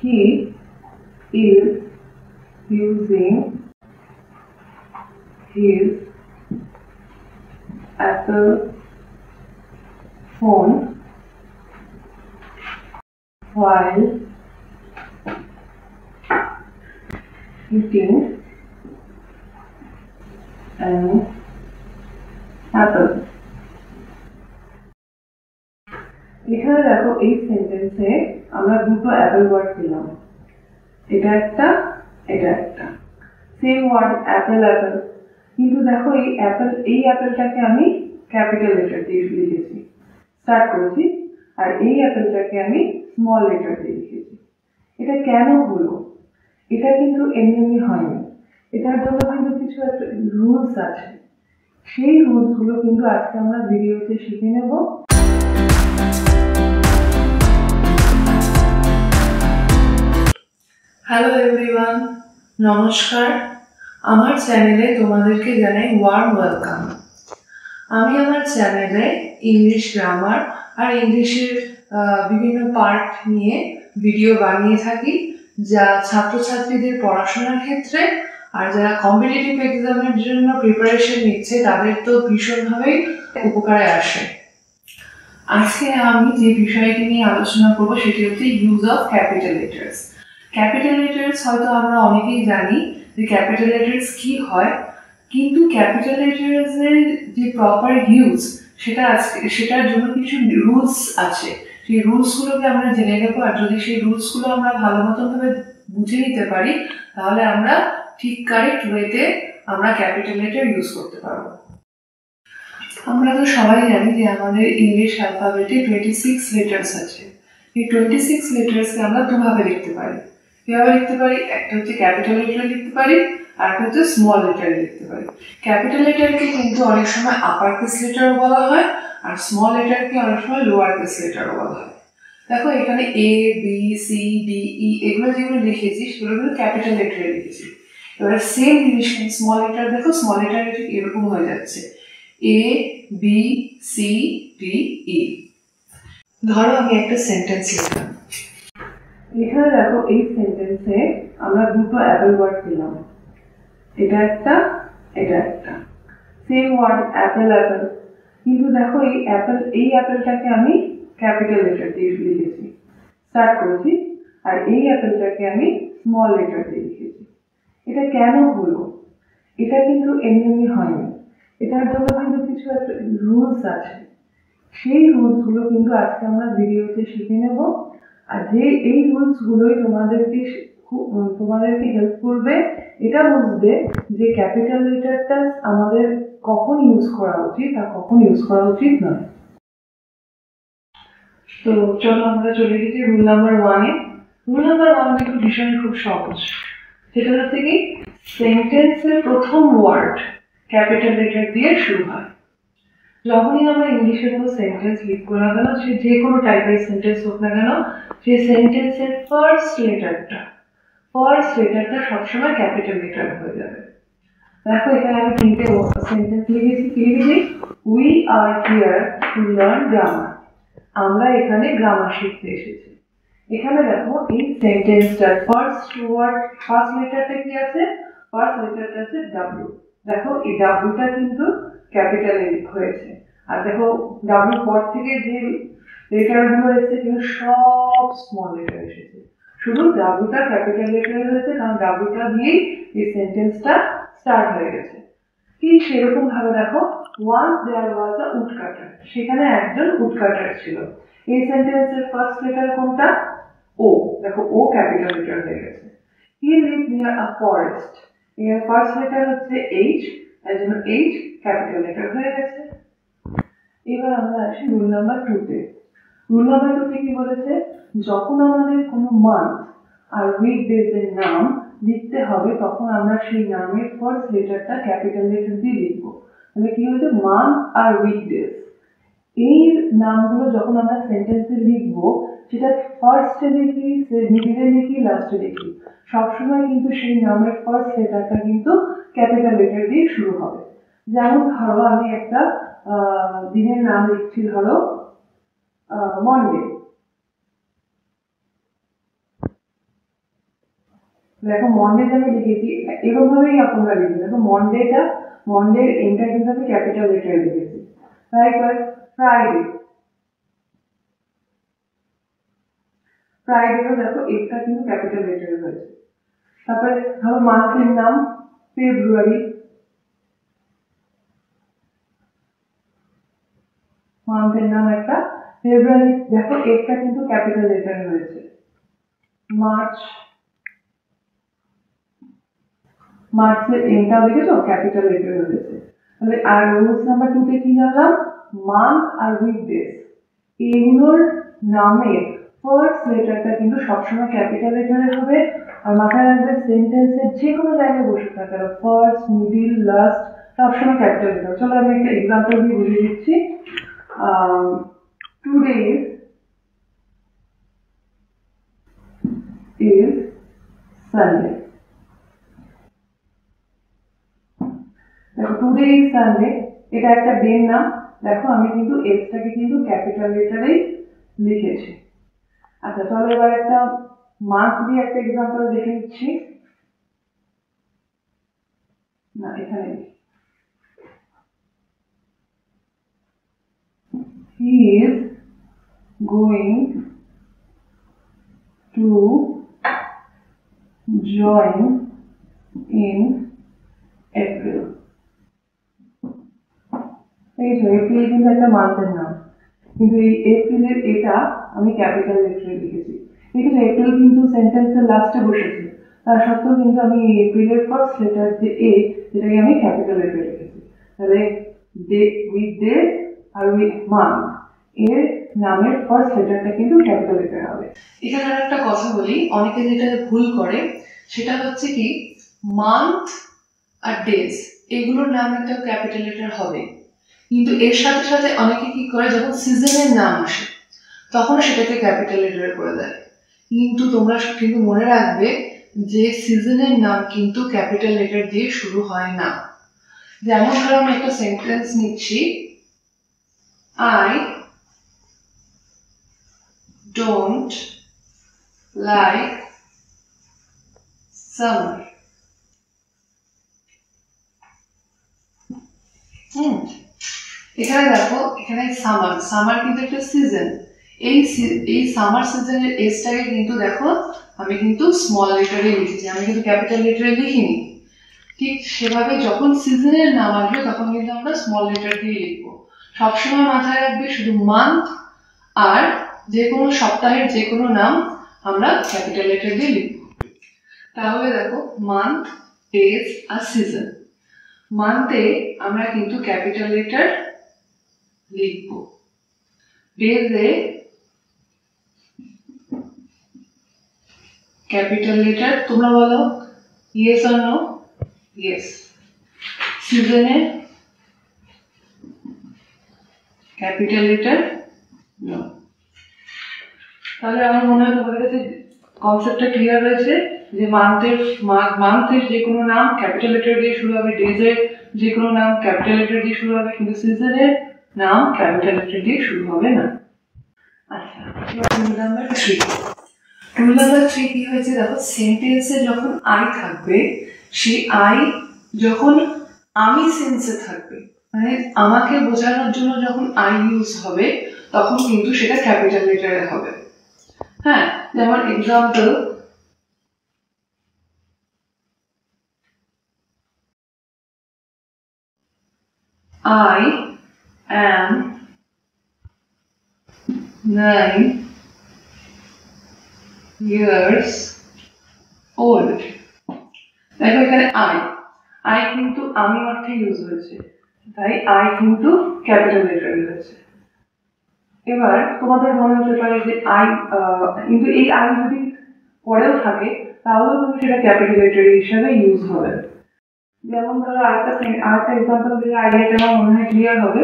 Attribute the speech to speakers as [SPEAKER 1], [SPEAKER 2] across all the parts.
[SPEAKER 1] He is using his Apple phone while eating an apple. এখানে দেখো এই সেন্টেন্সে আমরা দুটো অ্যাপেল ওয়ার্ড পেলাম, এটা একটা সেম ওয়ার্ড অ্যাপেল অ্যাপেল, কিন্তু দেখো এই অ্যাপেলটাকে আমি ক্যাপিটাল লেটার দিয়ে লিখেছি, স্টার্ট করেছি, আর এই অ্যাপেলটাকে আমি স্মল লেটার দিয়ে লিখেছি। এটা কেন হলো? এটা কিন্তু এমনি হয়নি, এটার জন্য কিন্তু কিছু একটা রুলস আছে, সেই রুলসগুলো কিন্তু আজকে আমরা ভিডিওতে শিখে নেব। হ্যালো এভরিওয়ান, নমস্কার। আমার চ্যানেলে তোমাদেরকে জানাই ওয়ার্ম ওয়েলকাম। আমি আমার চ্যানেলে ইংলিশ গ্রামার আর ইংলিশের বিভিন্ন পার্ট নিয়ে ভিডিও বানিয়ে থাকি, যা ছাত্রছাত্রীদের পড়াশোনার ক্ষেত্রে আর যারা কম্পিটিটিভ এক্সামের জন্য প্রিপারেশন নিচ্ছে তাদের তো ভীষণভাবেই উপকারে আসে। আজকে আমি যে বিষয়টি নিয়ে আলোচনা করব সেটি হচ্ছে use of capital letters. Capital letters হয়তো আমরা অনেকেই জানি যে ক্যাপিটাল লেটার্স কি হয়, কিন্তু ক্যাপিটাল লেটার্সের যে প্রপার ইউজ সেটার জন্য কিছু রুলস আছে। সেই রুলসগুলোকে আমরা জেনে নেব, আর যদি সেই রুলসগুলো আমরা ভালো মতনভাবে বুঝে নিতে পারি তাহলে আমরা ঠিক কারেক্ট ওয়েতে আমরা ক্যাপিটাল লেটার ইউজ করতে পারবো। আমরা তো সবাই জানি যে আমাদের ইংলিশ অ্যালফাবেটে 26 লেটার্স আছে। এই 26 লেটার্সকে আমরা দুভাবে লিখতে পারি। কিভাবে লিখতে পারি? একটা হচ্ছে ক্যাপিটাল লেটারে লিখতে পারি, আর একটা হচ্ছে স্মল লেটারে লিখতে পারি। ক্যাপিটাল লেটারকে কিন্তু অনেক সময় আপার কেস লেটারও বলা হয়, আর স্মল লেটারকে অনেক সময় লোয়ার কেস লেটারও বলা হয়। দেখো এখানে A B C D E এগুলো যেগুলো লিখেছি সেগুলো কিন্তু ক্যাপিটাল লেটারে লিখেছি। এবার সেম জিনিস স্মল লেটার, দেখো স্মল লেটার এরকম হয়ে যাচ্ছে A B C D E. ধরো আমি একটা সেন্টেন্স লিখলাম, এখানে দেখো এই সেন্টেন্সে আমরা দুটো অ্যাপেল ওয়ার্ড পেলাম, এটা একটা সেম ওয়ার্ড অ্যাপেল অ্যাপেল, কিন্তু দেখো এই অ্যাপেলটাকে আমি ক্যাপিটাল লেটার দিয়ে লিখেছি, স্টার্ট করেছি, আর এই অ্যাপেলটাকে আমি স্মল লেটার দিয়ে লিখেছি। এটা কেন হলো? এটা কিন্তু এমনি হয়নি, এটার জন্য কিন্তু কিছু একটা রুলস আছে, সেই রুলসগুলো কিন্তু আজকে আমরা ভিডিওতে শিখে নেব। আর এই রুলসগুলোই তোমাদেরকে হেল্প করবে এটা বুঝতে যে ক্যাপিটাল লেটারটা আমাদের কখন ইউজ করা উচিত আর কখন ইউজ করা উচিত নয়। তো চলো আমরা চলে গেছি রুল নাম্বার 1-এ। রুল নাম্বার 1 কিন্তু ভীষণই খুব সহজ, সেটা হচ্ছে কি সেন্টেন্সের প্রথম ওয়ার্ড ক্যাপিটাল লেটার দিয়ে শুরু হয়। যখনই আমরা ইংলিশে কোনো সেন্টেন্স লিখবো না কেন, সে যে কোনো টাইপের সেন্টেন্স হোক না কেন, সেই সেন্টেন্সের ফার্স্ট লেটারটা সবসময় ক্যাপিটাল লেটার হয়ে যাবে। দেখো এখানে আমি 3টে সেন্টেন্স লিখেছি। We are here to learn grammar. আমরা এখানে গ্রামার শিখতে এসেছি। এখানে দেখো এই সেন্টেন্সটার ফার্স্ট লেটারটা কি আছে? ফার্স্ট লেটারটা আছে ডাব্লিউ। দেখো এই ডাব্লিউটা কিন্তু ক্যাপিটালে হয়েছে, আর দেখো ডাব্লিউ পর থেকে যে লেটারগুলো এসেছে কিন্তু সব স্মল লেটার এসেছে, শুধু ডাব্লিউটা ক্যাপিটাল লেটারে হয়েছে, কারণ ডাব্লিউটা দিয়েই এই সেন্টেন্সটা স্টার্ট হয়ে গেছে। ঠিক সেরকম ভাবে দেখো once there was a woodcutter, সেখানে একজন উডকাটার ছিল। এই সেন্টেন্সের ফার্স্ট লেটার কোনটা? ও। দেখো ও ক্যাপিটাল লেটার হয়ে গেছে। He lived near a forest, এর ফার্স্ট লেটার হচ্ছে এইচ, এর জন্য এইচ ক্যাপিটাল লেটার হয়ে গেছে। এবার আমরা আসি রুল নাম্বার 2-তে। রুল নাম্বার 2-তে কি বলেছে? যখন আমাদের কোনো মান্থ আর উইকডেজ এর নাম লিখতে হবে তখন আমরা সেই নামের ফার্স্ট লেটারটা ক্যাপিটাল লেটার দিয়ে লিখবো। তাহলে কি হচ্ছে? মান্থ আর উইকডেজ, এই নামগুলো যখন আমরা সেন্টেন্সে লিখবো সেটা ফার্স্টে লিখি, মিডিলে লিখি, লাস্টে লিখি, সবসময় কিন্তু সেই নামের ফার্স্ট লেটারটা কিন্তু ক্যাপিটাল লেটার দিয়ে শুরু হবে। যেমন ধরো আমি একটা দিনের নাম লিখছি, ধরো মন্ডে। দেখো মন্ডেতে আমি লিখেছি এরকমভাবেই তোমরা লিখবে। দেখো মন্ডের এনটা কিন্তু আমি ক্যাপিটাল লেটারে লিখেছি। লাইকওয়াইজ ফ্রাইডেও দেখো এটা কিন্তু ক্যাপিটাল লেটারে হয়েছে। তারপরে ধরো মান্থের নাম ফেব্রুয়ারি, মান্থের নাম একটা ফেব্রুয়ারি, দেখো এটা কিন্তু ক্যাপিটাল লেটারে হয়েছে। মার্চের এনটা লিখেছো ক্যাপিটাল লেটারে হয়েছে। তাহলে আর রুলস নাম্বার 2 তে কি জানলাম, মান্থ আর উইকডেজ এগুলোর নামের ফার্স্ট লেটারটা কিন্তু সবসময় ক্যাপিটাল লেটারে হবে। আর মাথায় রাখবে সেন্টেন্সের যে কোনো জায়গায় বসে থাকে ফার্স্ট, মিডিল, লাস্ট সবসময় ক্যাপিটাল লেটার। চলো আমি একটা এক্সাম্পল দিয়ে বুঝিয়ে দিচ্ছি। Today is Sunday. দেখো টুডে ইজ সানডে এটা একটা ডের নাম। দেখো আমি কিন্তু এসটাকে কিন্তু ক্যাপিটাল লেটারেই লিখেছি। আচ্ছা চলো এবার একটা মান্থ দিয়ে একটা এক্সাম্পল দেখে নিচ্ছি। না এখানে he is going to join in April। এই তো এপ্রিল কিন্তু একটা মান্থের নাম, কিন্তু এই এপ্রিলের এটা আমি ক্যাপিটাল লেটারে লিখেছি। ঠিক আছে, এপ্রিল কিন্তু সেন্টেন্সের লাস্টে বসেছে, তার সত্ত্বেও কিন্তু আমি এপ্রিলের ফার্স্ট লেটার যে এ সেটাকে আমি ক্যাপিটাল লেটারে লিখেছি। তাহলে উইথ ডে আর উইথ মান্থ এর নামের ফার্স্ট লেটারটা কিন্তু ক্যাপিটাল লেটার হবে। এখানে আর একটা কথা বলি, অনেকে যেটা ভুল করে সেটা হচ্ছে কি মান্থ আর ডেজ এগুলোর নাম একটা ক্যাপিটাল লেটার হবে, কিন্তু এর সাথে সাথে অনেকে কি করে যখন সিজনের নাম আসে তখন সেটাকে ক্যাপিটাল লেটারে করে দেয়। কিন্তু তোমরা কিন্তু মনে রাখবে যে সিজনের নাম কিন্তু ক্যাপিটাল লেটার দিয়ে শুরু হয় না। যেমন ধরো আমি একটা সেন্টেন্স নিচ্ছি, I don't like summer। এখানে দেখো এখানে সামার কিন্তু একটা সিজন, এই সামার সিজনের এসটাকে কিন্তু দেখো আমি কিন্তু স্মল লেটারে লিখেছি, আমি কিন্তু ক্যাপিটাল লেটারে লিখিনি। ঠিক সেভাবে যখন সিজনের নাম আসবে তখন কিন্তু আমরা স্মল লেটার দিয়ে লিখবো। সবসময় মাথায় রাখবে শুধু মান্থ আর যে কোনো সপ্তাহের যে কোনো নাম আমরা ক্যাপিটাল লেটার দিয়ে লিখবো। তাহলে দেখো মান্থ, ডেজ আর সিজন। মান্থে আমরা কিন্তু ক্যাপিটাল লেটার লিখব, ডেজে ক্যাপিটাল লেটার, তোমরা বলো ইয়েস অর নো, ইয়েস। সিজনে ক্যাপিটাল লেটার নো। তাহলে আমার মনে হয় তোমাদের কাছে কনসেপ্টটা ক্লিয়ার হয়েছে যে মান্থের যে কোনো নাম ক্যাপিটাল লেটার দিয়ে শুরু হবে, ডেজের যে কোনো নাম ক্যাপিটাল লেটার দিয়ে শুরু হবে, কিন্তু সিজনের নাম ক্যাপিটাল লেটার দিয়ে শুরু হবে না। আচ্ছা রুল নাম্বার 3 কি হয়েছে দেখো, সেন্টেন্সে যখন আই থাকবে সেই আই যখন আমি সেন্সে থাকবে, মানে আমাকে বোঝানোর জন্য যখন আই ইউজ হবে তখন কিন্তু সেটা ক্যাপিটাল লেটারে হবে। হ্যাঁ, যেমন example, I am 9 years old। দেখো এখানে আই কিন্তু আমি অর্থে ইউজ হয়েছে, তাই আই কিন্তু ক্যাপিটাল লেটারে হয়েছে। এবার তোমাদের মনে হতে পারে যে আই কিন্তু এই আই যদি পরেও থাকে তাহলেও কিন্তু সেটা ক্যাপিটাল লেটার হিসাবে ইউজ হবে। যেমন ধরো আরেকটা এক্সাম্পল দিলে আইডিয়াটা আমার মনে হয় ক্লিয়ার হবে।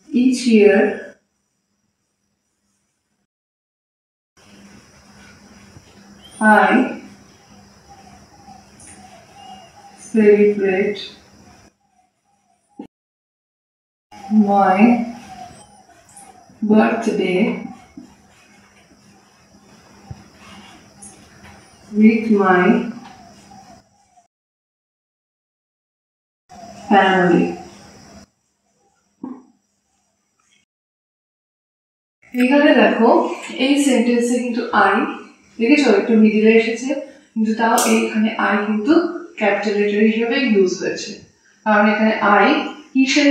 [SPEAKER 1] Each year I celebrate my birthday with my family. এখানে দেখো এই সেন্টেন্সে কিন্তু আই দেখেছো একটু মিডিলে এসেছে, কিন্তু তাও এইখানে আই কিন্তু ক্যাপিটাল লেটার হিসেবে ইউজ হয়েছে, কারণ এখানে আই কিসের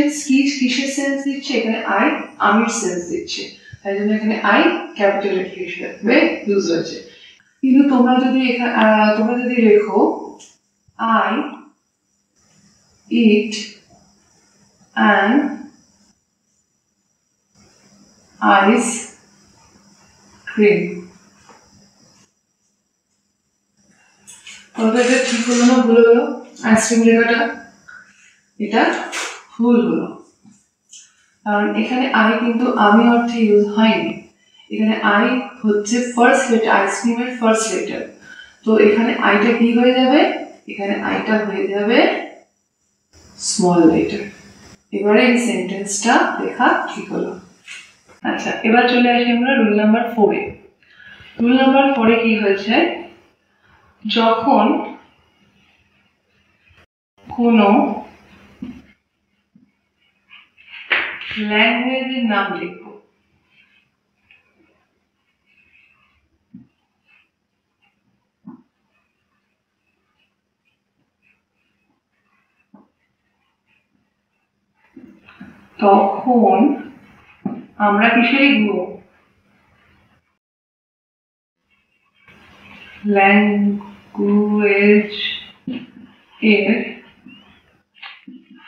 [SPEAKER 1] সেন্স দিচ্ছে, এখানে আই আমির সেন্স দিচ্ছে, তাই জন্য এখানে আই ক্যাপিটাল লেটার হিসেবে ইউজ হয়েছে। কিন্তু তোমরা যদি লেখো I eat an ice cream, তবে এটা ঠিক হলো না ভুল হলো? আইসক্রিম লেখাটা এটা ভুল হলো, কারণ এখানে আই কিন্তু আমি অর্থে ইউজ হয়নি, এখানে আই হচ্ছে ফার্স্ট লেটার, আইসক্রিমের ফার্স্ট লেটার, তো এখানে আইটা কি হয়ে যাবে, এখানে আইটা হয়ে যাবে স্মল লেটার। এবারে এই সেন্টেন্সটা লেখা ঠিক হলো। আচ্ছা, এবার চলে আসি আমরা রুল নাম্বার 4-এ। রুল নাম্বার 4-এ কি হয়েছে, যখন কোনো ল্যাঙ্গুয়েজের নাম লিখবো, তখন আমরা কিসে লিখবো, ল্যাঙ্গুয়েজ এর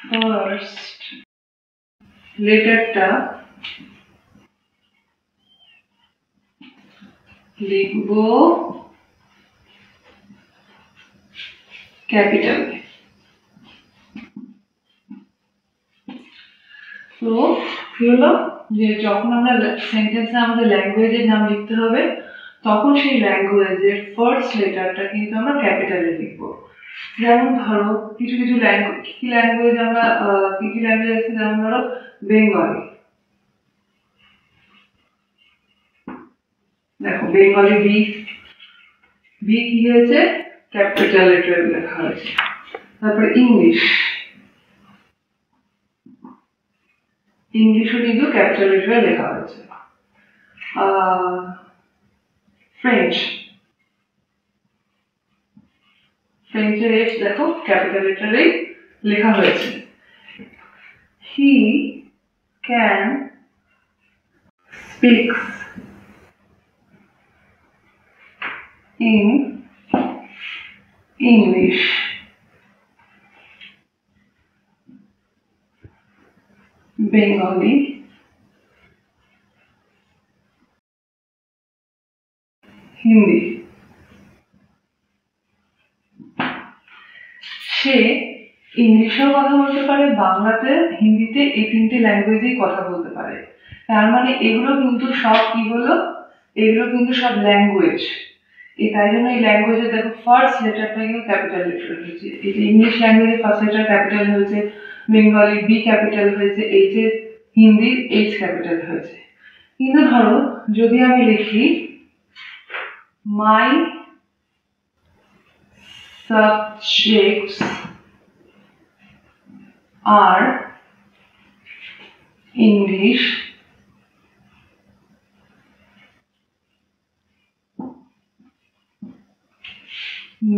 [SPEAKER 1] ফার্স্ট লেটারটা লিখবো ক্যাপিটাল। তো কি হলো যে যখন আমরা সেন্টেন্সে আমাদের ল্যাঙ্গুয়েজের নাম লিখতে হবে, তখন সেই ল্যাঙ্গুয়েজের ফার্স্ট লেটারটা কিন্তু আমরা ক্যাপিটালে লিখবো। যেমন ধরো কিছু ল্যাঙ্গুয়েজ, কি ল্যাঙ্গুয়েজ আছে, যেমন ধরো বেঙ্গলি, দেখো বেঙ্গলি বি কি হয়েছে, ক্যাপিটাল লেটারে লেখা হয়েছে। তারপরে ইংলিশও কিন্তু ক্যাপিটাল লেটারে লেখা হয়েছে। ফ্রেঞ্চের এফ দেখো ক্যাপিটাল লেটারে লেখা হয়েছে। He can speak in English, Bengali, Hindi. সে ইংলিশেও কথা বলতে পারে, বাংলাতে, হিন্দিতে, এই তিনটে ল্যাঙ্গুয়েজেই কথা বলতে পারে। তার মানে এগুলো কিন্তু সব কি হলো, এগুলো কিন্তু সব ল্যাঙ্গুয়েজ। তাই জন্য এই ল্যাঙ্গুয়েজে দেখো ফার্স্ট লেটারটা কিন্তু ক্যাপিটাল লেটার হয়েছে। এই যে ইংলিশ ল্যাঙ্গুয়েজের ফার্স্ট লেটার ক্যাপিটাল হয়েছে, বেঙ্গলি বি ক্যাপিটাল হয়েছে, এই যে হিন্দির এইচ ক্যাপিটাল হয়েছে। কিন্তু ধরো যদি আমি লিখি মাই subjects are English,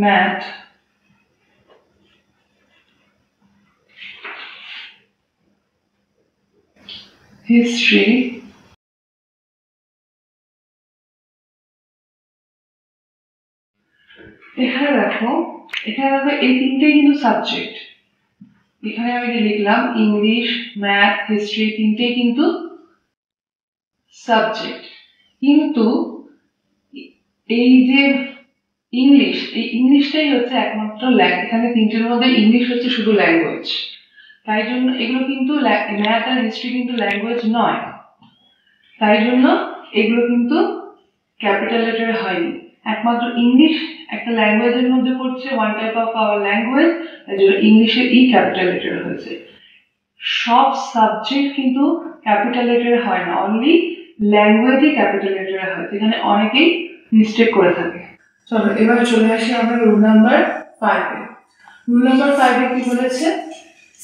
[SPEAKER 1] math, history, এখানে দেখো এই তিনটেই কিন্তু সাবজেক্ট। এখানে আমি যে লিখলাম ইংলিশ, ম্যাথ, হিস্ট্রি, তিনটেই কিন্তু সাবজেক্ট। কিন্তু এই যে ইংলিশটাই হচ্ছে একমাত্র এখানে তিনটের মধ্যে ইংলিশ হচ্ছে শুধু ল্যাঙ্গুয়েজ, তাই জন্য এগুলো কিন্তু ম্যাথ আর হিস্ট্রি কিন্তু ল্যাঙ্গুয়েজ নয়, তাই জন্য এগুলো কিন্তু ক্যাপিটাল লেটারে হয়নি। একমাত্র ইংলিশ একটা ল্যাঙ্গুয়েজের মধ্যে পড়ছে, one type of our language, তাই জন্য ইংলিশের ক্যাপিটাল লেটারে হয়েছে। সব সাবজেক্ট কিন্তু ক্যাপিটাল লেটারে হয় না, অনলি ল্যাঙ্গুয়েজই ক্যাপিটাল লেটারে হয়, যেখানে অনেকেই মিস্টেক করে থাকে। চলো এবার চলে আসি আমরা রুল নাম্বার 5-এ। রুল নাম্বার 5-এ কি বলেছে,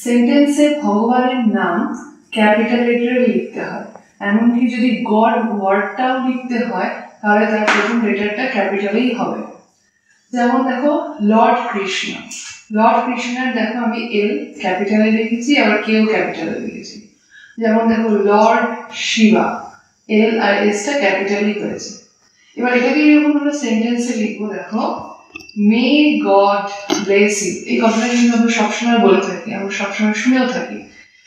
[SPEAKER 1] সেন্টেন্সে ভগবানের নাম ক্যাপিটাল লেটারে লিখতে হয়, এমনকি যদি গড ওয়ার্ডটাও লিখতে হয় তাহলে তার প্রথম লেটারটা ক্যাপিটালেই হবে। যেমন দেখো লর্ড কৃষ্ণ, লর্ড কৃষ্ণের দেখো আমি এল ক্যাপিটালে লিখেছি, আবার কেও ক্যাপিটালে লিখেছি। যেমন দেখো লর্ড শিবা, এল আর এসটা ক্যাপিটালই হয়েছে। এবার এটাকে যখন আমরা সেন্টেন্সে লিখবো, দেখো মে গড ব্লেস ইউ, এই কথাটা কিন্তু আমরা সবসময় বলে থাকি, আমরা সবসময় শুনেও থাকি।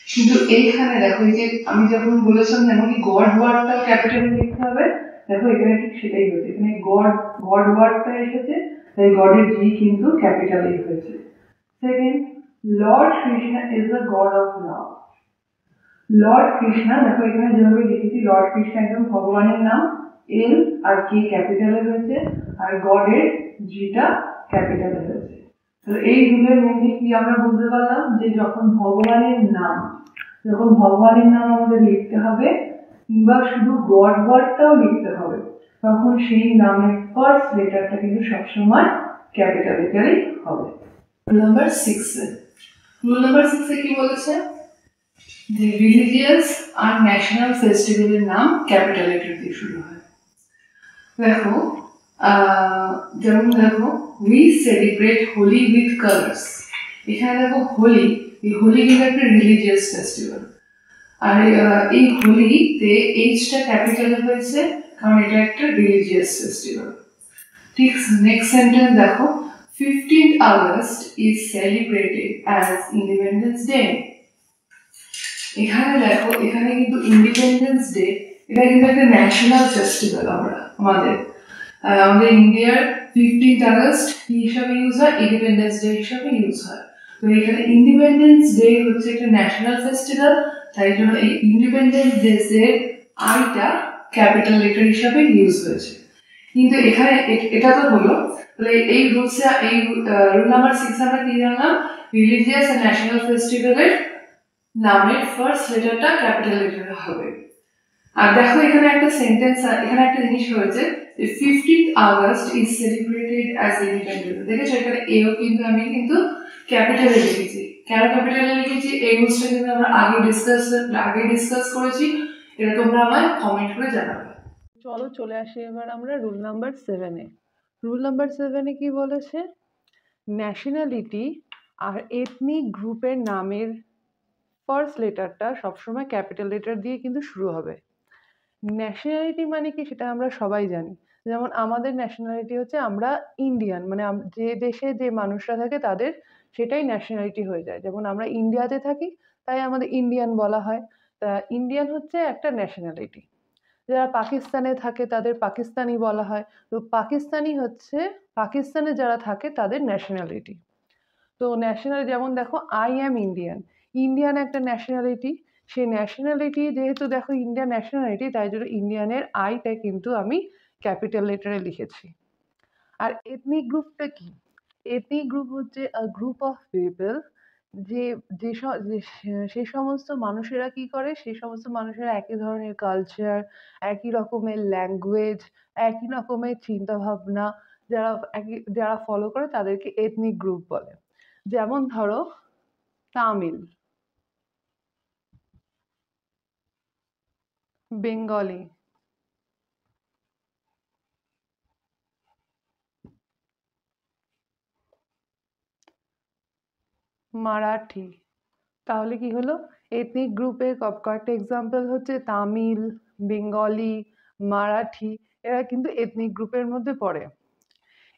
[SPEAKER 1] কিন্তু এইখানে দেখো এই যে আমি যখন বলেছিলাম যেমন গড ওয়ার্ডটাও ক্যাপিটালে লিখতে হবে, দেখো এখানে ঠিক সেটাই হয়েছে, এখানে গড গড ওয়ার্ডটা এসেছে, তাই গডের জি কিন্তু ক্যাপিটালেই হয়েছে। Second, Lord Krishna is the god of love. Lord Krishna দেখো এখানে যেভাবে লিখেছি, লর্ড কৃষ্ণা একদম ভগবানের নাম, এল আর কে ক্যাপিটালে হয়েছে, আর গডের জিটা ক্যাপিটালে হয়েছে। তো এই দুটোর মধ্যে কি আমরা বুঝতে পারলাম যে যখন ভগবানের নাম আমাদের লিখতে হবে, কিংবা শুধু গড ওয়ার্ডটাও লিখতে হবে, তখন সেই নামের ফার্স্ট লেটারটা কিন্তু সবসময় ক্যাপিটাল লেটারই হবে। রুল নাম্বার 6 কি বলেছে, যে রিলিজিয়াস আর ন্যাশনাল ফেস্টিভ্যালের নাম ক্যাপিটাল লেটার দিয়ে শুরু হয়। দেখো যেমন দেখো we celebrate Holi with colours, এখানে দেখো হোলি, এই হোলি কিন্তু একটা রিলিজিয়াস ফেস্টিভ্যাল, আর এই হোলিতে এইচটা ক্যাপিটালে হয়েছে কারণ এটা একটা রিলিজিয়াস ফেস্টিভ্যাল। ঠিক নেক্সট সেন্টেন্স দেখো 15th August is celebrated as Independence Day। এখানে দেখো এখানে কিন্তু ইন্ডিপেন্ডেন্স ডে এটা কিন্তু একটা ন্যাশনাল ফেস্টিভ্যাল, আমাদের ইন্ডিয়ার 15th August হিসাবে ইউজ হয়, ইন্ডিপেন্ডেন্স ডে হিসাবে ইউজ হয়। তো এখানে ইন্ডিপেন্ডেন্স ডে হচ্ছে একটা ন্যাশনাল ফেস্টিভ্যাল, তাই জন্য এই ইন্ডিপেন্ডেন্স ডে আইটা ক্যাপিটাল লেটার হিসাবে ইউজ হয়েছে। কিন্তু এখানে এটা তো হলো, তাহলে এই রুল নাম্বার 6 আমরা কি জানলাম, রিলিজিয়াস আর ন্যাশনাল ফেস্টিভ্যালের নামের ফার্স্ট লেটারটা ক্যাপিটাল লেটারে হবে। আর দেখো এখানে একটা সেন্টেন্স, এখানে একটা জিনিস হয়েছে যে 15th August is celebrated as Independence। দেখেছো এখানে এও কিন্তু আমি ক্যাপিটালে লিখেছি। কেন ক্যাপিটালে লিখেছি এই রুলসটা কিন্তু আমরা আগে ডিসকাস করেছি, এটা তোমরা আমায় কমেন্ট করে জানাবে। চলো চলে আসি এবার আমরা রুল নাম্বার 7-এ। রুল নাম্বার 7-এ কি বলেছে, ন্যাশনালিটি আর এথনিক গ্রুপের নামের ফার্স্ট লেটারটা সবসময় ক্যাপিটাল লেটার দিয়ে কিন্তু শুরু হবে। ন্যাশনালিটি মানে কি সেটা আমরা সবাই জানি, যেমন আমাদের ন্যাশনালিটি হচ্ছে আমরা ইন্ডিয়ান, মানে যে দেশে যে মানুষরা থাকে তাদের সেটাই ন্যাশনালিটি হয়ে যায়। যেমন আমরা ইন্ডিয়াতে থাকি তাই আমাদের ইন্ডিয়ান বলা হয়, তা ইন্ডিয়ান হচ্ছে একটা ন্যাশনালিটি। যারা পাকিস্তানে থাকে তাদের পাকিস্তানি বলা হয়, তো পাকিস্তানি হচ্ছে পাকিস্তানে যারা থাকে তাদের ন্যাশনালিটি। তো ন্যাশনাল যেমন দেখো আই অ্যাম ইন্ডিয়ান, ইন্ডিয়ান একটা ন্যাশনালিটি, সেই ন্যাশনালিটি যেহেতু দেখো ইন্ডিয়ান ন্যাশনালিটি তাই জন্য ইন্ডিয়ানের আইটা কিন্তু আমি ক্যাপিটাল লেটারে লিখেছি। আর এথনিক গ্রুপটা কি, এথনিক গ্রুপ হচ্ছে আ গ্রুপ অফ পিপল, যে সেই সমস্ত মানুষেরা কি করে, সেই সমস্ত মানুষেরা একই ধরনের কালচার, একই রকমের ল্যাঙ্গুয়েজ, একই রকমের চিন্তাভাবনা যারা ফলো করে তাদেরকে এথনিক গ্রুপ বলে। যেমন ধরো তামিল, বেঙ্গলি, মারাঠি। তাহলে কি হলো, এথনিক গ্রুপের কয়েকটা এক্সাম্পল হচ্ছে তামিল, বেঙ্গলি, মারাঠি, এরা কিন্তু এথনিক গ্রুপের মধ্যে পড়ে।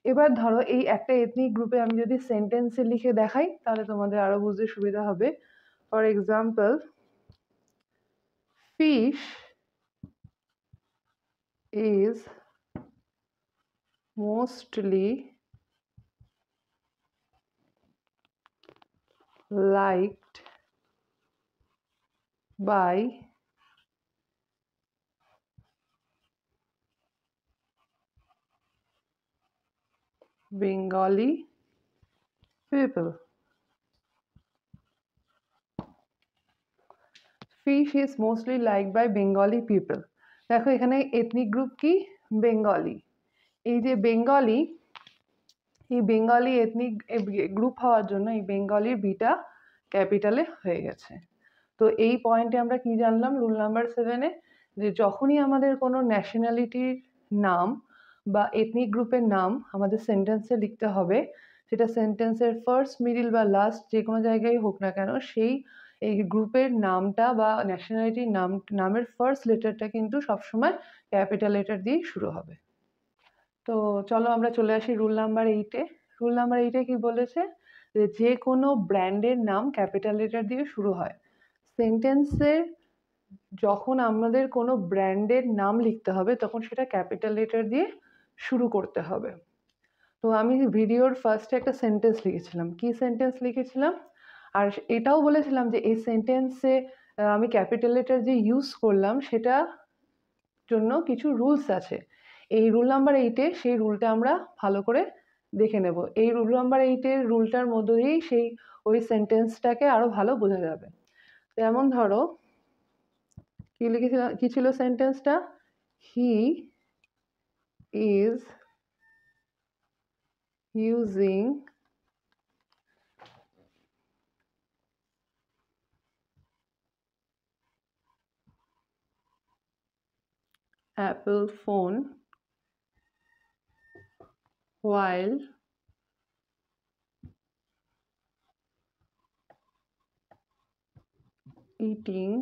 [SPEAKER 1] এবার ধরো এই একটা এথনিক গ্রুপে আমি যদি সেন্টেন্সে লিখে দেখাই তাহলে তোমাদের আরো বুঝতে সুবিধা হবে। For example, fish is mostly liked by Bengali people. Fish is mostly liked by Bengali people. দেখো এখানে এথনিক গ্রুপ কি, বেঙ্গলি। এই যে বেঙ্গলি, এই বেঙ্গলি এথনিক গ্রুপ হওয়ার জন্য এই বেঙ্গলির বিটা ক্যাপিটালে হয়ে গেছে। তো এই পয়েন্টে আমরা কি জানলাম রুল নাম্বার 7-এ, যে যখনই আমাদের কোনো ন্যাশনালিটির নাম বা এথনিক গ্রুপের নাম আমাদের সেন্টেন্সে লিখতে হবে, সেটা সেন্টেন্সের ফার্স্ট, মিডিল বা লাস্ট যে কোনো জায়গায় হোক না কেন, সেই এই গ্রুপের নামটা বা ন্যাশনালিটির নামের ফার্স্ট লেটারটা কিন্তু সবসময় ক্যাপিটাল লেটার দিয়েই শুরু হবে। তো চলো আমরা চলে আসি রুল নাম্বার 8-এ। রুল নাম্বার 8-এ কি বলেছে, যে কোনো ব্র্যান্ডের নাম ক্যাপিটাল লেটার দিয়ে শুরু হয়। সেন্টেন্সের যখন আমাদের কোনো ব্র্যান্ডের নাম লিখতে হবে তখন সেটা ক্যাপিটাল লেটার দিয়ে শুরু করতে হবে। তো আমি ভিডিওর ফার্স্টে একটা সেন্টেন্স লিখেছিলাম। কি সেন্টেন্স লিখেছিলাম, আর এটাও বলেছিলাম যে এই সেন্টেন্সে আমি ক্যাপিটাল লেটার যে ইউজ করলাম সেটা জন্য কিছু রুলস আছে। এই রুল নাম্বার 8-এ সেই রুলটা আমরা ভালো করে দেখে নেব। এই রুল নাম্বার 8-এর রুলটার মধ্য দিয়েই সেই ওই সেন্টেন্সটাকে আরো ভালো বোঝা যাবে। যেমন ধরো কি লিখেছিলাম, কি ছিল সেন্টেন্সটা, he is using Apple phone while eating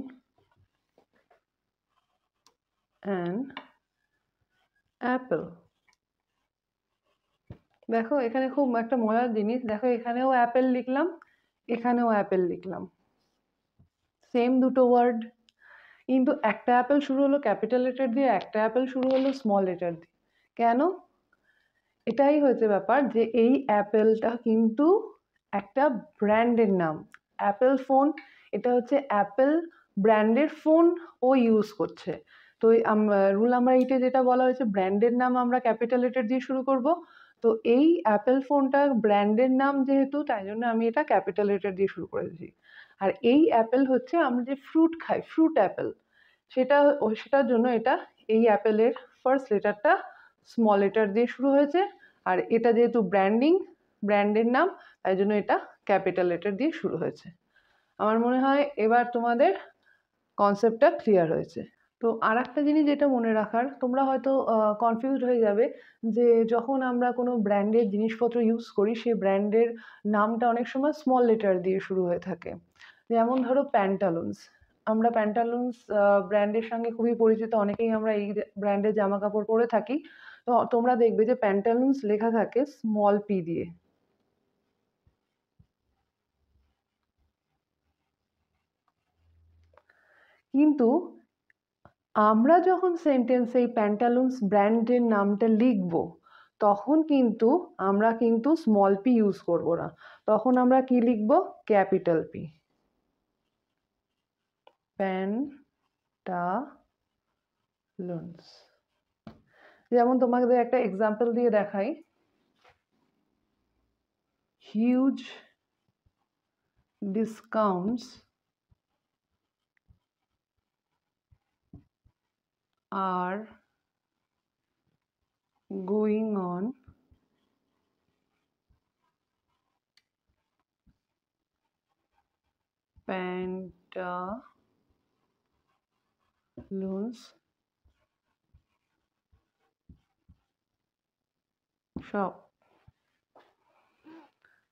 [SPEAKER 1] an apple। দেখো এখানে খুব একটা মজার জিনিস, দেখো এখানেও অ্যাপেল লিখলাম, এখানেও অ্যাপেল লিখলাম, সেম দুটো ওয়ার্ড, কিন্তু একটা অ্যাপেল শুরু হলো ক্যাপিটাল লেটার দিয়ে, একটা অ্যাপেল শুরু হলো স্মল লেটার দিয়ে। কেন? এটাই হয়েছে ব্যাপার যে এই অ্যাপেলটা কিন্তু একটা ব্র্যান্ডের নাম। অ্যাপেল ফোন, এটা হচ্ছে অ্যাপেল ব্র্যান্ডের ফোন ও ইউজ করছে। তো রুল নাম্বার 8-এ যেটা বলা হয়েছে ব্র্যান্ডের নাম আমরা ক্যাপিটাল লেটার দিয়ে শুরু করব। তো এই অ্যাপেল ফোনটা ব্র্যান্ডের নাম যেহেতু, তাই জন্য আমি এটা ক্যাপিটাল লেটার দিয়ে শুরু করেছি। আর এই অ্যাপেল হচ্ছে আমরা যে ফ্রুট খাই, ফ্রুট অ্যাপেল, সেটার জন্য এটা এই অ্যাপেলের ফার্স্ট লেটারটা স্মল লেটার দিয়ে শুরু হয়েছে। আর এটা যেহেতু ব্র্যান্ডের নাম, তাই জন্য এটা ক্যাপিটাল লেটার দিয়ে শুরু হয়েছে। আমার মনে হয় এবার তোমাদের কনসেপ্টটা ক্লিয়ার হয়েছে। তো আর একটা জিনিস যেটা মনে রাখার, তোমরা হয়তো কনফিউজড হয়ে যাবে যে যখন আমরা কোনো ব্র্যান্ডের জিনিসপত্র ইউজ করি সেই ব্র্যান্ডের নামটা অনেক সময় স্মল লেটার দিয়ে শুরু হয়ে থাকে। যেমন ধরো প্যান্টালুনস, আমরা প্যান্টালুনস ব্র্যান্ডের সঙ্গে খুবই পরিচিত, অনেকেই আমরা এই ব্র্যান্ডের জামা কাপড় পরে থাকি। তো তোমরা দেখবে যে প্যান্টালুনস লেখা থাকে স্মল পি দিয়ে। কিন্তু আমরা যখন সেন্টেন্সে এই প্যান্টালুনস ব্র্যান্ডের নামটা লিখব তখন কিন্তু আমরা কিন্তু স্মল পি ইউজ করব না, তখন আমরা কি লিখব, ক্যাপিটাল পি, প্যান্টালুনস। যেমন তোমাদের একটা এক্সাম্পল দিয়ে দেখাই, huge discounts are going on Pantaloons shop.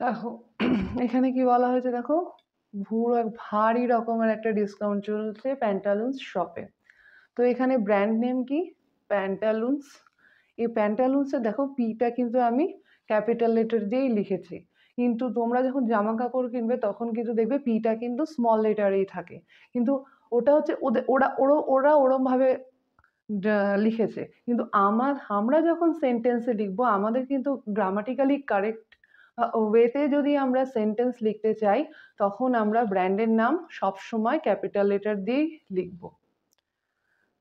[SPEAKER 1] দেখো এখানে কি বলা হয়েছে, দেখো এক ভারী রকমের একটা ডিসকাউন্ট চলছে প্যান্টালুনস শপে। তো এখানে ব্র্যান্ড নেম কি, প্যান্টালুনস। এই প্যান্টালুনসে দেখো পিটা কিন্তু আমি ক্যাপিটাল লেটার দিয়েই লিখেছি, কিন্তু তোমরা যখন জামা কাপড় কিনবে তখন কিন্তু দেখবে পিটা কিন্তু স্মল লেটারেই থাকে। কিন্তু ওটা হচ্ছে ওদের ওরা ওরা ওরা ওরমভাবে লিখেছে, কিন্তু আমরা যখন সেন্টেন্সে লিখবো আমাদের কিন্তু গ্রামাটিক্যালি কারেক্ট ওয়েতে যদি আমরা সেন্টেন্স লিখতে চাই তখন আমরা ব্র্যান্ডের নাম সব সময় ক্যাপিটাল লেটার দিয়েই লিখব।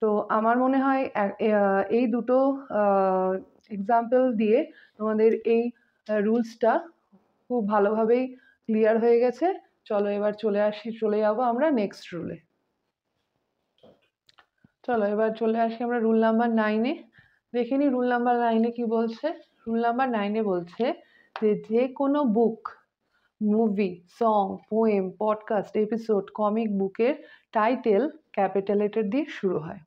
[SPEAKER 1] তো আমার মনে হয় এই দুটো এক্সাম্পল দিয়ে তোমাদের এই রুলসটা খুব ভালোভাবেই ক্লিয়ার হয়ে গেছে। চলো এবার চলে যাবো আমরা নেক্সট রুলে। চলো এবার চলে আসি আমরা রুল নাম্বার 9-এ। দেখে নিই রুল নাম্বার 9-এ কি বলছে। রুল নাম্বার 9-এ বলছে যে যে কোনো book
[SPEAKER 2] movie, song, poem, podcast, episode, comic বুকের টাইটেল ক্যাপিটাল লেটার দিয়ে শুরু হয়।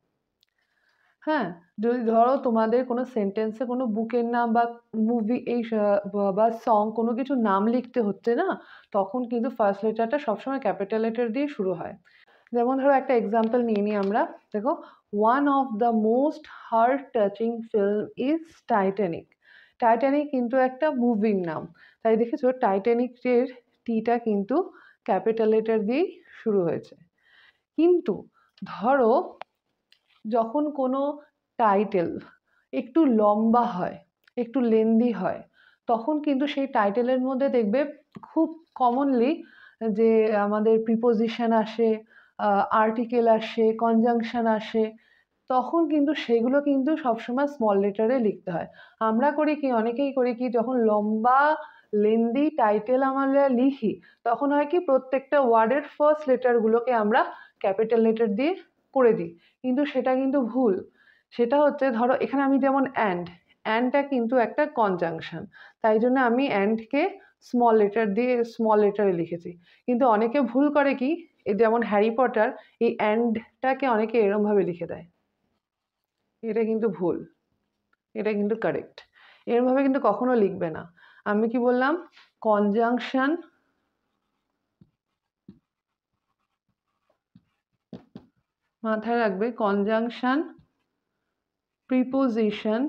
[SPEAKER 2] হ্যাঁ, যদি ধরো তোমাদের কোনো সেন্টেন্সে কোনো বুকের নাম বা মুভি বা সং কোনো কিছু নাম লিখতে হচ্ছে না, তখন কিন্তু ফার্স্ট লেটারটা সবসময় ক্যাপিটাল লেটার দিয়ে শুরু হয়। যেমন ধরো একটা এক্সাম্পল নিয়ে নিই আমরা। দেখো, one of the most heart touching film is Titanic. Titanic কিন্তু একটা মুভির নাম, তাই দেখেছো টাইটানিকের টিটা কিন্তু ক্যাপিটাল লেটার দিয়েই শুরু হয়েছে। কিন্তু ধরো যখন কোনো টাইটেল একটু লম্বা হয়, একটু লেন্দি হয়, তখন কিন্তু সেই টাইটেলের মধ্যে দেখবে খুব কমনলি যে আমাদের প্রিপোজিশন আসে, আর্টিকেল আসে, কনজাংশন আসে, তখন কিন্তু সেগুলো কিন্তু সবসময় স্মল লেটারে লিখতে হয়। আমরা করি কি, অনেকেই করি কি, যখন লম্বা লেন্দি টাইটেল আমরা লিখি, তখন হয় কি প্রত্যেকটা ওয়ার্ডের ফার্স্ট লেটারগুলোকে আমরা ক্যাপিটাল লেটার দিয়ে করে দিই, কিন্তু সেটা কিন্তু ভুল। সেটা হচ্ছে ধরো এখানে আমি যেমন অ্যান্ডটা কিন্তু একটা কনজাংশন, তাই জন্য আমি অ্যান্ডকে স্মল লেটার দিয়ে স্মল লেটারে লিখেছি। কিন্তু অনেকে ভুল করে কি, এই যেমন হ্যারি পটার, এই অ্যান্ডটাকে অনেকে এরমভাবে লিখে দেয়, এটা কিন্তু ভুল, এটা কিন্তু কারেক্ট। এরমভাবে কিন্তু কখনো লিখবে না। আমি কি বললাম, কনজাংশন, মাথায় রাখবে, কনজাংশন, প্রিপোজিশন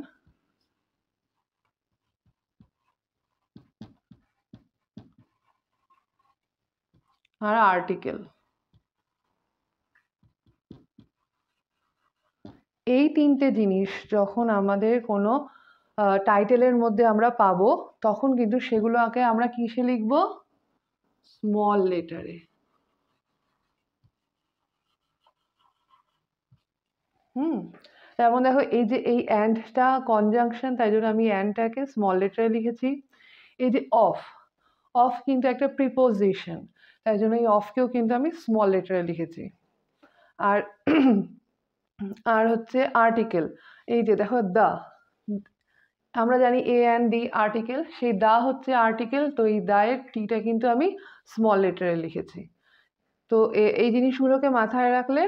[SPEAKER 2] আর আর্টিকেল, এই তিনটে জিনিস যখন আমাদের কোনো টাইটেলের মধ্যে আমরা পাবো, তখন কিন্তু সেগুলোকে আমরা কিসে লিখবো, স্মল লেটারে। যেমন দেখো, এই যে এই অ্যান্ডটা কনজাংশন, তাই জন্য আমি অ্যান্ডটাকে স্মল লেটারে লিখেছি। এই যে অফ, অফ কিন্তু একটা প্রিপোজিশন, তাই জন্য এই অফকেও কিন্তু আমি স্মল লেটারে লিখেছি। আর আর হচ্ছে আর্টিকেল, এই যে দেখো দ্য, আমরা জানি এ অ্যান্ড ডি আর্টিকেল, সেই দা হচ্ছে আর্টিকেল, তো এই দায়ের টিটা কিন্তু আমি স্মল লেটারে লিখেছি। তো এই জিনিসগুলোকে মাথায় রাখলে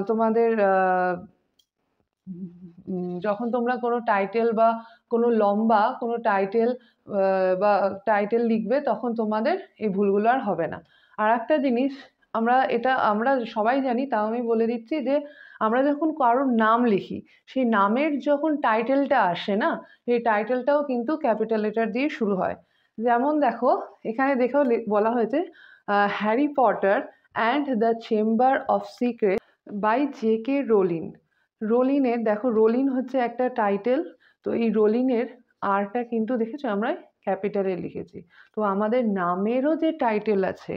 [SPEAKER 2] তোমাদের যখন তোমরা কোনো টাইটেল বা কোনো লম্বা কোনো টাইটেল বা টাইটেল লিখবে, তখন তোমাদের এই ভুলগুলো আর হবে না। আর একটা জিনিস, আমরা সবাই জানি, তাও আমি বলে দিচ্ছি যে আমরা যখন কারোর নাম লিখি, সেই নামের যখন টাইটেলটা আসে না, সেই টাইটেলটাও কিন্তু ক্যাপিটাল লেটার দিয়ে শুরু হয়। যেমন দেখো, এখানে দেখো বলা হয়েছে Harry Potter and the chamber of secret by J K. Rowling. রোলিনের, দেখো রোলিন হচ্ছে একটা টাইটেল, তো এই রোলিনের আরটা কিন্তু দেখেছো আমরা ক্যাপিটালে লিখেছি। তো আমাদের নামেরও যে টাইটেল আছে,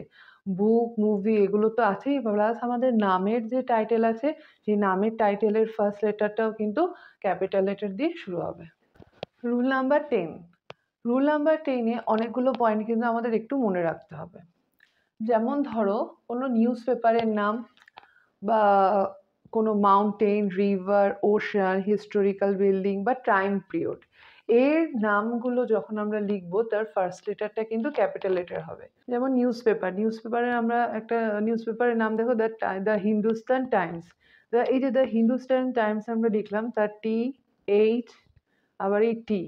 [SPEAKER 2] বুক, মুভি, এগুলো তো আছেই, প্লাস আমাদের নামের যে টাইটেল আছে, সেই নামের টাইটেলের ফার্স্ট লেটারটাও কিন্তু ক্যাপিটাল লেটার দিয়ে শুরু হবে। Rule number 10। রুল নাম্বার 10-এ অনেকগুলো পয়েন্ট কিন্তু আমাদের একটু মনে রাখতে হবে। যেমন ধরো কোনো নিউজ পেপারের নাম, বা কোনো mountain, river, ocean, historical building বা টাইম পিরিয়ড, এর নামগুলো যখন আমরা লিখবো, তার ফার্স্ট লেটারটা কিন্তু ক্যাপিটাল লেটার হবে। যেমন নিউজ পেপারে আমরা একটা নিউজ পেপারের নাম দেখো, দ্য হিন্দুস্তান টাইমস। এই যে দ্য হিন্দুস্তান টাইমস আমরা লিখলাম, তার টি, এইচ, আবার এই টি,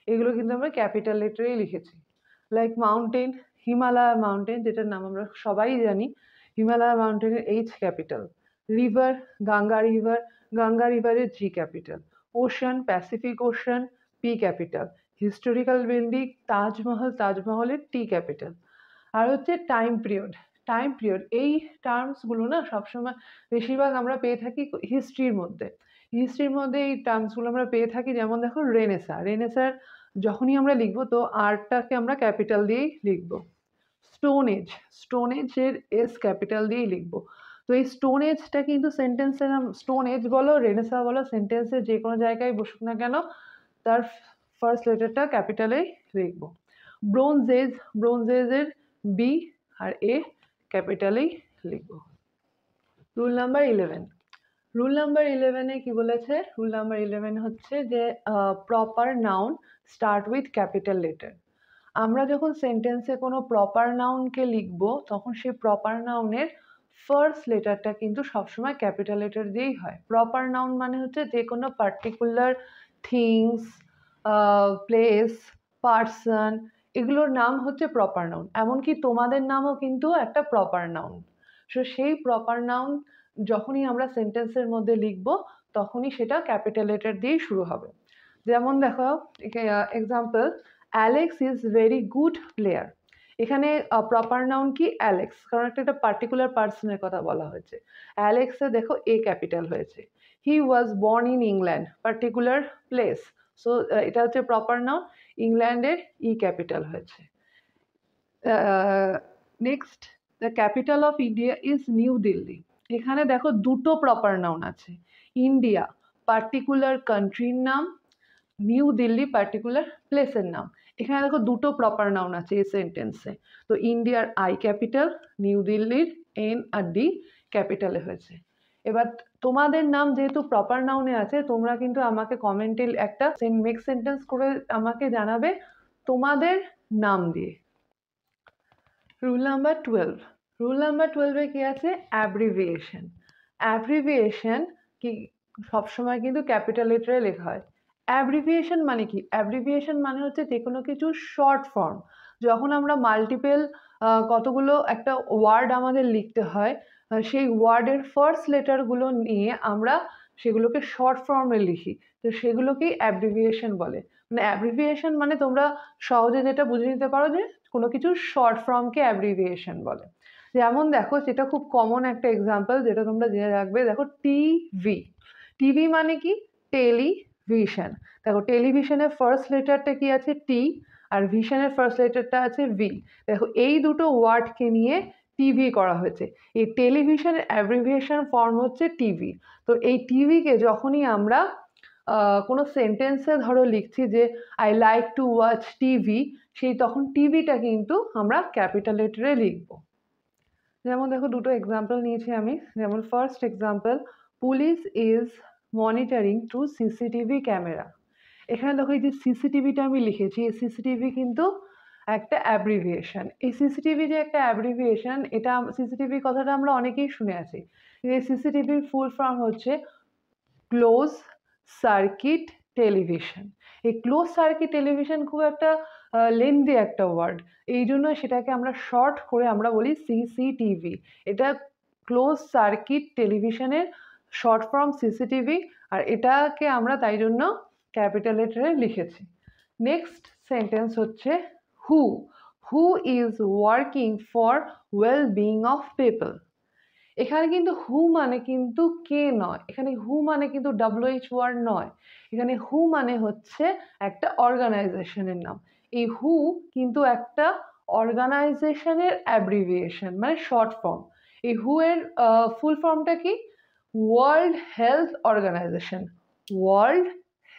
[SPEAKER 2] এগুলো কিন্তু আমরা ক্যাপিটাল লেটারেই লিখেছি। লাইক মাউন্টেন, হিমালয় মাউন্টেন, যেটার নাম আমরা সবাই জানি, হিমালয় মাউন্টেনের এইচ ক্যাপিটাল। রিভার, গঙ্গা রিভারের G capital. Ocean, Pacific ocean, P capital. Historical building, তাজমহলের টি ক্যাপিটাল। আর হচ্ছে টাইম পিরিয়ড, এই টার্মসগুলো না সবসময় বেশিরভাগ আমরা পেয়ে থাকি হিস্ট্রির মধ্যে এই টার্মসগুলো আমরা পেয়ে থাকি। যেমন দেখো রেনেসার যখনই আমরা লিখবো, তো আরটাকে আমরা ক্যাপিটাল দিয়েই লিখবো। স্টোন এজের এস ক্যাপিটাল দিয়েই লিখবো। তো এই স্টোন এজটা কিন্তু সেন্টেন্সের, স্টোন এজ বলো, রেনেসা বলো, সেন্টেন্সের যে কোনো জায়গায় বসুক না কেন, তার ফার্স্ট লেটারটা ক্যাপিটালেই লিখবো। ব্রোঞ্জ এজের বি আর এ ক্যাপিটালেই লিখবো। Rule number 11। রুল নাম্বার 11-এ কি বলেছে? রুল নাম্বার 11 হচ্ছে যে proper noun start with capital letter. আমরা যখন সেন্টেন্সে কোনো প্রপার নাউনকে লিখব তখন সেই প্রপার নাউনের ফার্স্ট লেটারটা কিন্তু সবসময় ক্যাপিটাল লেটার দিয়েই হয়। প্রপার নাউন মানে হচ্ছে যে কোনো পার্টিকুলার থিংস, প্লেস, পার্সন, এগুলোর নাম হচ্ছে প্রপার নাউন। এমনকি তোমাদের নামও কিন্তু একটা প্রপার নাউন। সো সেই প্রপার নাউন যখনই আমরা সেন্টেন্সের মধ্যে লিখব তখনই সেটা ক্যাপিটাল লেটার দিয়েই শুরু হবে। যেমন দেখো example, Alex is very good player. এখানে প্রপার নাউন কি? অ্যালেক্স, কারণ একটা পার্টিকুলার পার্সনের কথা বলা হয়েছে। অ্যালেক্সে দেখো এ ক্যাপিটাল হয়েছে। He was born in England, particular place, so এটা হচ্ছে প্রপার নাউন, ইংল্যান্ডের ই ক্যাপিটাল হয়েছে। Next, the capital of India is New Delhi. এখানে দেখো দুটো প্রপার নাউন আছে। ইন্ডিয়া পার্টিকুলার কান্ট্রির নাম, নিউ দিল্লি পার্টিকুলার প্লেসের নাম। এখানে দেখো দুটো প্রপার নাউন আছে এই সেন্টেন্সে। তো ইন্ডিয়ার আই ক্যাপিটাল, নিউ দিল্লির এন আর ডি ক্যাপিটালে হয়েছে। এবার তোমাদের নাম যেহেতু প্রপার নাউনে আছে, তোমরা কিন্তু আমাকে কমেন্টে একটা মেক সেন্টেন্স করে আমাকে জানাবে তোমাদের নাম দিয়ে। Rule number 12। রুল নাম্বার 12-এ কি আছে? অ্যাব্রিভিয়েশন। অ্যাব্রিভিয়েশন কি সবসময় কিন্তু ক্যাপিটাল লেটারে লেখা হয়। অ্যাব্রিভিয়েশন মানে কি? অ্যাব্রিভিয়েশন মানে হচ্ছে যে কোনো কিছু শর্ট ফর্ম। যখন আমরা মাল্টিপল কতগুলো একটা ওয়ার্ড আমাদের লিখতে হয়, সেই ওয়ার্ডের ফার্স্ট লেটারগুলো নিয়ে আমরা সেগুলোকে শর্ট ফর্মে লিখি, তো সেগুলোকেই অ্যাব্রিভিয়েশন বলে। মানে অ্যাব্রিভিয়েশন মানে তোমরা সহজে যেটা বুঝে নিতে পারো যে কোনো কিছু শর্ট ফর্মকে অ্যাব্রিভিয়েশন বলে। যেমন দেখো, যেটা খুব কমন একটা এক্সাম্পল যেটা তোমরা জেনে রাখবে, দেখো টিভি। টিভি মানে কি? টেলিভিশন। দেখো টেলিভিশনের ফার্স্ট লেটারটা কি আছে? টি, আর ভিশনের ফার্স্ট লেটারটা আছে ভি। দেখো এই দুটো ওয়ার্ডকে নিয়ে টিভি করা হয়েছে। এই টেলিভিশনের অ্যাব্রিভিয়েশন ফর্ম হচ্ছে টিভি। তো এই টিভিকে যখনই আমরা কোনো সেন্টেন্সে ধরো লিখছি যে I like to watch TV, সেই তখন টিভিটা কিন্তু আমরা ক্যাপিটাল লেটারে লিখব। যেমন দেখো দুটো এক্সাম্পল নিয়েছি আমি। যেমন first example, police is monitoring through CCTV camera. এখানে দেখো এই যে সিসিটিভিটা আমি লিখেছি, এই সিসিটিভি কিন্তু একটা অ্যাব্রিভিয়েশন। এই সিসিটিভি যে একটা অ্যাব্রিভিয়েশন, এটা সিসিটিভি কথাটা আমরা অনেকেই শুনে আছি। এই সিসিটিভির ফুল ফর্ম হচ্ছে ক্লোজ সার্কিট টেলিভিশন। এই ক্লোজ সার্কিট টেলিভিশন খুব একটা লেন্দি একটা ওয়ার্ড, এই জন্য সেটাকে আমরা শর্ট করে আমরা বলি সিসিটিভি। এটা ক্লোজ সার্কিট টেলিভিশনের শর্ট ফর্ম সিসিটিভি, আর এটাকে আমরা তাই জন্য ক্যাপিটাল লেটারে লিখেছি। নেক্সট সেন্টেন্স হচ্ছে who. Who is working for well being of people. এখানে কিন্তু হু মানে কিন্তু কে নয়, এখানে হু মানে কিন্তু WH ওয়ার্ড নয়। এখানে হু মানে হচ্ছে একটা অর্গানাইজেশনের নাম। এই হু কিন্তু একটা অর্গানাইজেশনের অ্যাব্রিভিয়েশন, মানে শর্ট ফর্ম। এই হু এর ফুল ফর্মটা কি? World Health Organization. World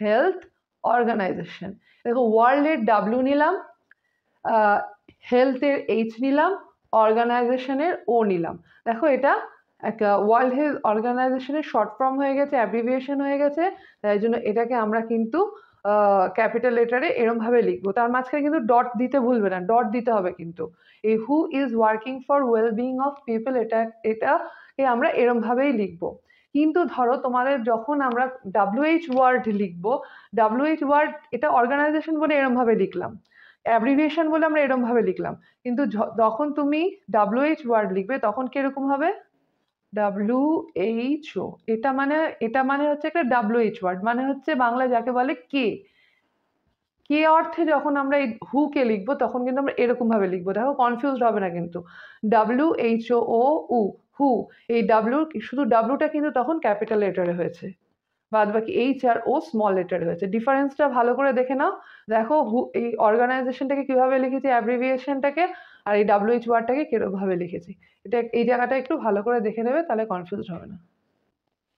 [SPEAKER 2] Health Organization. দেখো ওয়ার্ল্ডের ডাব্লিউ নিলাম, হেলথের এইচ নিলাম, অর্গানাইজেশনের ও নিলাম। দেখো এটা একটা ওয়ার্ল্ড হেলথ অর্গানাইজেশনের শর্ট ফর্ম হয়ে গেছে, অ্যাব্রিভিয়েশন হয়ে গেছে। তাই জন্য এটাকে আমরা কিন্তু ক্যাপিটাল লেটারে এরমভাবে লিখবো। তার মাঝখানে কিন্তু ডট দিতে ভুলবে না, ডট দিতে হবে কিন্তু। এই হু is working for well being of people, এটাকে আমরা এরমভাবেই লিখবো। কিন্তু ধরো তোমাদের যখন আমরা WH ওয়ার্ড লিখবো, WH ওয়ার্ড এটা অর্গানাইজেশন বলে এরমভাবে লিখলাম, অ্যাব্রিভিয়েশন বলে আমরা এরমভাবে লিখলাম। কিন্তু যখন তুমি WH ওয়ার্ড লিখবে তখন কিরকম হবে? WHO। এটা মানে হচ্ছে একটা WH ওয়ার্ড, মানে হচ্ছে বাংলা যাকে বলে কে। কে অর্থে যখন আমরা এই হু কে লিখবো তখন কিন্তু আমরা এরকম ভাবে লিখবো। দেখো কনফিউজড হবে না কিন্তু। WHO হু, এই শুধু ডাব্লুটা কিন্তু তখন ক্যাপিটাল লেটারে হয়েছে, বাদ বাকি এইচ আর ও স্মল লেটারে হয়েছে। ডিফারেন্সটা ভালো করে দেখে নাও। দেখো হু এই অর্গানাইজেশনটাকে কিভাবে লিখেছি, অ্যাব্রিভিয়েশনটাকে, আর এই WH ওয়ার্ডটাকে কিরকমভাবে লিখেছি। এটা এই জায়গাটা একটু ভালো করে দেখে নেবে, তাহলে কনফিউজ হবে না।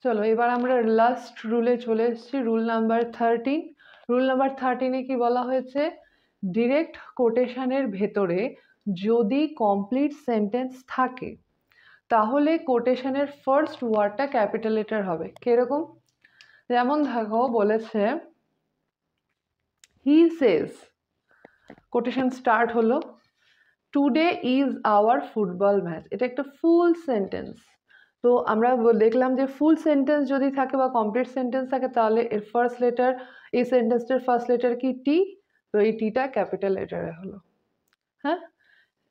[SPEAKER 2] চলো এবার আমরা লাস্ট রুলে চলে এসেছি, রুল নাম্বার 13। রুল নাম্বার 13-এ কি বলা হয়েছে? ডিরেক্ট কোটেশনের ভেতরে যদি কমপ্লিট সেন্টেন্স থাকে তাহলে কোটেশনের ফার্স্ট ওয়ার্ডটা ক্যাপিটাল লেটার হবে। কিরকম? যেমন দেখো বলেছে হি সেজ, কোটেশন স্টার্ট হলো, today is our football match. এটা একটা ফুল সেন্টেন্স। তো আমরা দেখলাম যে ফুল সেন্টেন্স যদি থাকে বা কমপ্লিট সেন্টেন্স থাকে তাহলে এর ফার্স্ট লেটার, এই সেন্টেন্সটার ফার্স্ট লেটার কি? টি। তো এই টিটা ক্যাপিটাল লেটারে হলো। হ্যাঁ,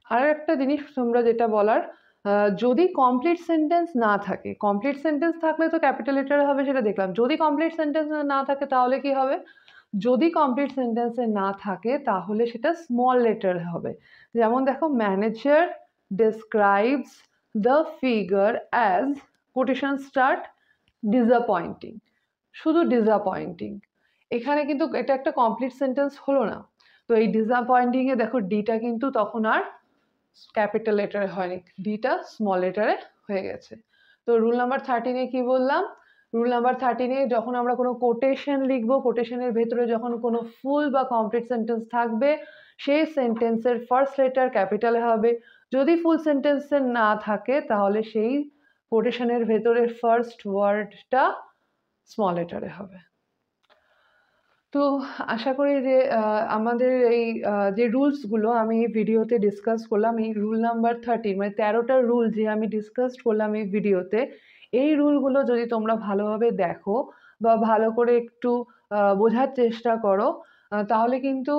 [SPEAKER 2] আর একটা জিনিস তোমরা যেটা বলার, যদি কমপ্লিট সেন্টেন্স না থাকে, কমপ্লিট সেন্টেন্স থাকলে তো ক্যাপিটাল লেটারে হবে সেটা দেখলাম, যদি কমপ্লিট সেন্টেন্স না থাকে তাহলে কি হবে? যদি কমপ্লিট সেন্টেন্সে না থাকে তাহলে সেটা স্মল লেটার হবে। যেমন দেখো, manager describes the figure as, quotation start, disappointing. শুধু ডিসঅ্যাপয়েন্টিং, এখানে কিন্তু এটা একটা কমপ্লিট সেন্টেন্স হলো না। তো এই ডিসঅ্যাপয়েন্টিংয়ে দেখো ডিটা কিন্তু তখন আর ক্যাপিটাল লেটারে হয়নি, ডিটা স্মল লেটারে হয়ে গেছে। তো রুল নাম্বার 13-এ কি বললাম? রুল নাম্বার 13-এ যখন আমরা কোনো কোটেশন লিখবো, কোটেশনের ভেতরে যখন কোনো ফুল বা কমপ্লিট সেন্টেন্স থাকবে, সেই সেন্টেন্সের ফার্স্ট লেটার ক্যাপিটালে হবে। যদি ফুল সেন্টেন্সে না থাকে তাহলে সেই কোটেশনের ভেতরের ফার্স্ট ওয়ার্ডটা স্মল লেটারে হবে। তো আশা করি যে আমাদের এই যে রুলসগুলো আমি এই ভিডিওতে ডিসকাস করলাম, এই রুল নাম্বার 13 মানে 13টা রুল যে আমি ডিসকাস করলাম এই ভিডিওতে, এই রুলগুলো যদি তোমরা ভালোভাবে দেখো বা ভালো করে একটু বোঝার চেষ্টা করো, তাহলে কিন্তু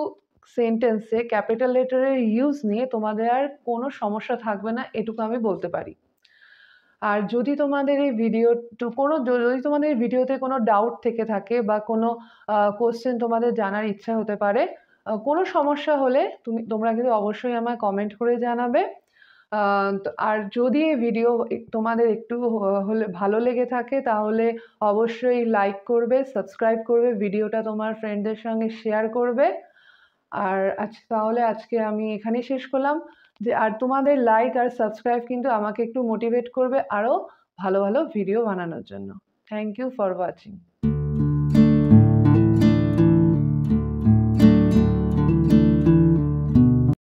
[SPEAKER 2] সেন্টেন্সে ক্যাপিটাল লেটারের ইউজ নিয়ে তোমাদের আর কোনো সমস্যা থাকবে না, এটুকু আমি বলতে পারি। আর যদি তোমাদের এই যদি তোমাদের এই ভিডিওতে কোনো ডাউট থেকে থাকে বা কোনো কোশ্চেন তোমাদের জানার ইচ্ছা হতে পারে, কোনো সমস্যা হলে তোমরা কিন্তু অবশ্যই আমায় কমেন্ট করে জানাবে। আর যদি এই ভিডিও তোমাদের একটু হলে ভালো লেগে থাকে তাহলে অবশ্যই লাইক করবে, সাবস্ক্রাইব করবে, ভিডিওটা তোমার ফ্রেন্ডদের সঙ্গে শেয়ার করবে। আর তাহলে আজকে আমি এখানেই শেষ করলাম। আর তোমাদের লাইক আর সাবস্ক্রাইব কিন্তু আমাকে একটু মোটিভেট করবে আরও ভালো ভালো ভিডিও বানানোর জন্য। Thank you for watching.